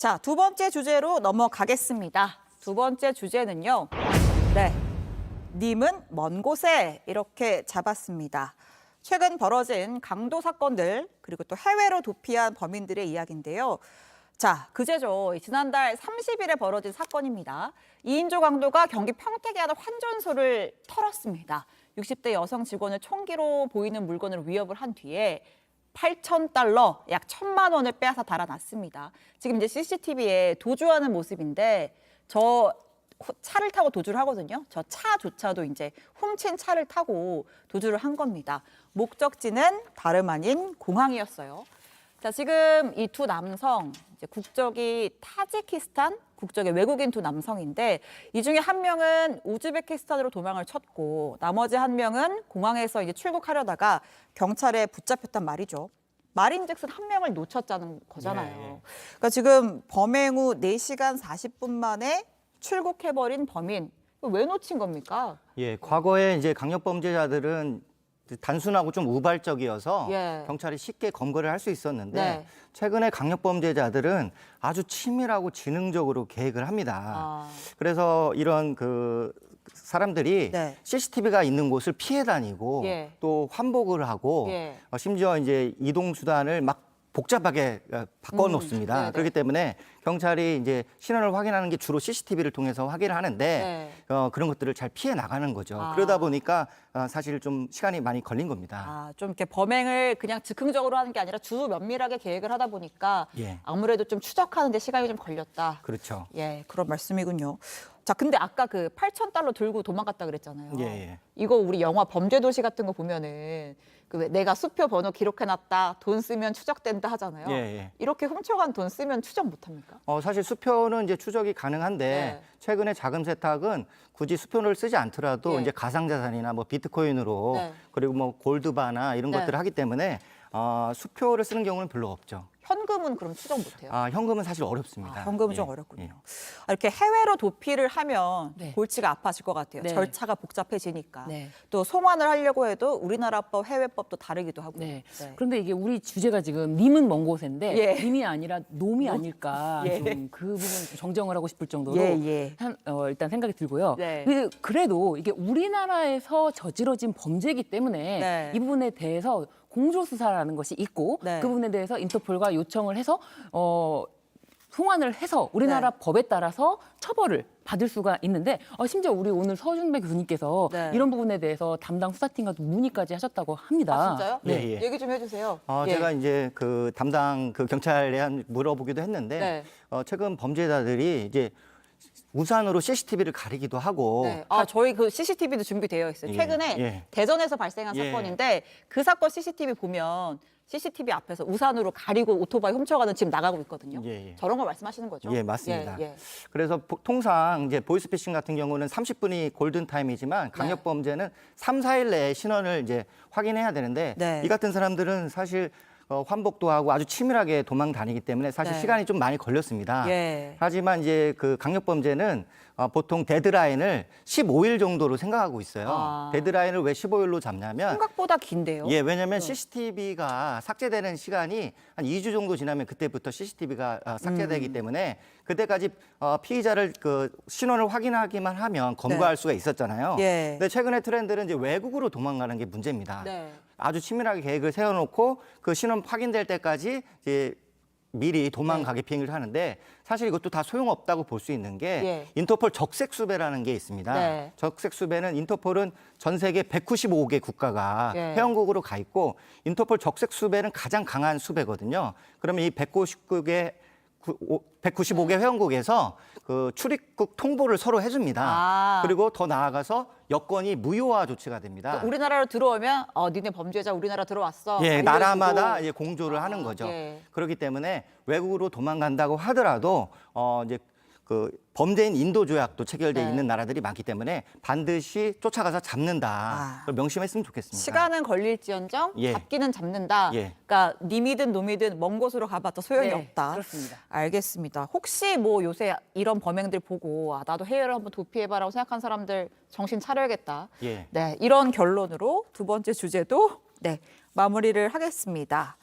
자, 두 번째 주제로 넘어가겠습니다. 두 번째 주제는요. 님은 먼 곳에 이렇게 잡았습니다. 최근 벌어진 강도 사건들 그리고 또 해외로 도피한 범인들의 이야기인데요. 자, 그제죠. 지난달 30일에 벌어진 사건입니다. 2인조 강도가 경기 평택에 하는 환전소를 털었습니다. 60대 여성 직원을 총기로 보이는 물건으로 위협을 한 뒤에 8,000달러, 약 1,000만 원을 빼앗아 달아났습니다. 지금 이제 CCTV에 도주하는 모습인데 저 차를 타고 도주를 하거든요. 저 차조차도 이제 훔친 차를 타고 도주를 한 겁니다. 목적지는 다름 아닌 공항이었어요. 자, 지금 이 두 남성, 이제 국적이 타지키스탄, 국적의 외국인 두 남성인데 이 중에 한 명은 우즈베키스탄으로 도망을 쳤고 나머지 한 명은 공항에서 이제 출국하려다가 경찰에 붙잡혔단 말이죠. 말인즉슨 한 명을 놓쳤다는 거잖아요. 네. 그러니까 지금 범행 후 4시간 40분 만에 출국해버린 범인. 왜 놓친 겁니까? 예, 과거에 이제 강력 범죄자들은 단순하고 좀 우발적이어서 예. 경찰이 쉽게 검거를 할 수 있었는데 네. 최근에 강력 범죄자들은 아주 치밀하고 지능적으로 계획을 합니다. 아. 그래서 이런 그 사람들이 네. CCTV가 있는 곳을 피해 다니고 예. 또 환복을 하고 예. 심지어 이제 이동 수단을 막 복잡하게 바꿔 놓습니다. 네네. 그렇기 때문에 경찰이 이제 신원을 확인하는 게 주로 CCTV를 통해서 확인을 하는데 그런 것들을 잘 피해 나가는 거죠. 아. 그러다 보니까 사실 좀 시간이 많이 걸린 겁니다. 아, 좀 이렇게 범행을 그냥 즉흥적으로 하는 게 아니라 주 면밀하게 계획을 하다 보니까 예. 아무래도 좀 추적하는 데 시간이 좀 걸렸다. 그렇죠. 예, 그런 말씀이군요. 자, 근데 아까 그 8,000달러 들고 도망갔다 그랬잖아요. 예, 예. 이거 우리 영화 범죄도시 같은 거 보면은 그 내가 수표 번호 기록해놨다, 돈 쓰면 추적된다 하잖아요. 예, 예. 이렇게 훔쳐간 돈 쓰면 추적 못합니까? 사실 수표는 이제 추적이 가능한데 네. 최근에 자금 세탁은 굳이 수표를 쓰지 않더라도 예. 이제 가상자산이나 뭐 비트코인으로 네. 그리고 뭐 골드바나 이런 네. 것들을 하기 때문에 수표를 쓰는 경우는 별로 없죠. 현금은 그럼 추적 못해요? 현금은 사실 어렵습니다. 현금은 예, 좀 어렵군요. 예. 이렇게 해외로 도피를 하면 네. 골치가 아파질 것 같아요. 네. 절차가 복잡해지니까. 네. 또 송환을 하려고 해도 우리나라 법, 해외법도 다르기도 하고요. 네. 네. 그런데 이게 우리 주제가 지금 님은 먼 곳인데 예. 님이 아니라 놈이 아닐까 예. 좀 그 부분 좀 정정을 하고 싶을 정도로 예. 일단 생각이 들고요. 네. 그래도 이게 우리나라에서 저지러진 범죄이기 때문에 네. 이 부분에 대해서 공조수사라는 것이 있고 네. 그 부분에 대해서 인터폴과 요청을 해서 송환을 해서 우리나라 네. 법에 따라서 처벌을 받을 수가 있는데 심지어 우리 오늘 서준배 교수님께서 네. 이런 부분에 대해서 담당 수사팀과 문의까지 하셨다고 합니다. 아, 진짜요? 예, 예. 얘기 좀 해주세요. 예. 제가 이제 그 담당 그 경찰에 물어보기도 했는데 네. 최근 범죄자들이 이제 우산으로 CCTV를 가리기도 하고 네. 저희 그 CCTV도 준비되어 있어요. 예, 최근에 예. 대전에서 발생한 예. 사건인데 그 사건 CCTV 보면 CCTV 앞에서 우산으로 가리고 오토바이 훔쳐가는 지금 나가고 있거든요. 예. 저런 걸 말씀하시는 거죠? 예, 맞습니다. 예. 그래서 통상 이제 보이스피싱 같은 경우는 30분이 골든 타임이지만 강력 범죄는 3, 4일 내에 신원을 이제 확인해야 되는데 네. 이 같은 사람들은 사실 환복도 하고 아주 치밀하게 도망 다니기 때문에 사실 네. 시간이 좀 많이 걸렸습니다. 예. 하지만 이제 그 강력 범죄는 보통 데드라인을 15일 정도로 생각하고 있어요. 아. 데드라인을 왜 15일로 잡냐면 생각보다 긴데요? 예, 왜냐하면 CCTV가 삭제되는 시간이 한 2주 정도 지나면 그때부터 CCTV가 삭제되기 때문에 그때까지 피의자를 그 신원을 확인하기만 하면 검거할 수가 있었잖아요. 예. 근데 최근의 트렌드는 이제 외국으로 도망가는 게 문제입니다. 네. 아주 치밀하게 계획을 세워놓고 그 신원 확인될 때까지 이제 미리 도망가게 비행을 하는데 사실 이것도 다 소용없다고 볼 수 있는 게 예. 인터폴 적색수배라는 게 있습니다. 네. 적색수배는 인터폴은 전 세계 195개 국가가 예. 회원국으로 가 있고 인터폴 적색수배는 가장 강한 수배거든요. 그러면 이 195개 회원국에서 그 출입국 통보를 서로 해줍니다. 아. 그리고 더 나아가서 여권이 무효화 조치가 됩니다. 우리나라로 들어오면 니네 범죄자 우리나라 들어왔어. 예, 알려주고. 나라마다 이제 공조를 하는 거죠. 예. 그렇기 때문에 외국으로 도망간다고 하더라도 이제 그 범죄인 인도 조약도 체결돼 네. 있는 나라들이 많기 때문에 반드시 쫓아가서 잡는다. 그걸 명심했으면 좋겠습니다. 시간은 걸릴지언정 예. 잡기는 잡는다. 예. 그러니까 님이든 놈이든 먼 곳으로 가봤자 소용이 네, 없다. 그렇습니다. 알겠습니다. 혹시 뭐 요새 이런 범행들 보고 나도 해외를 한번 도피해봐라고 생각한 사람들 정신 차려야겠다. 예. 네, 이런 결론으로 두 번째 주제도 마무리를 하겠습니다.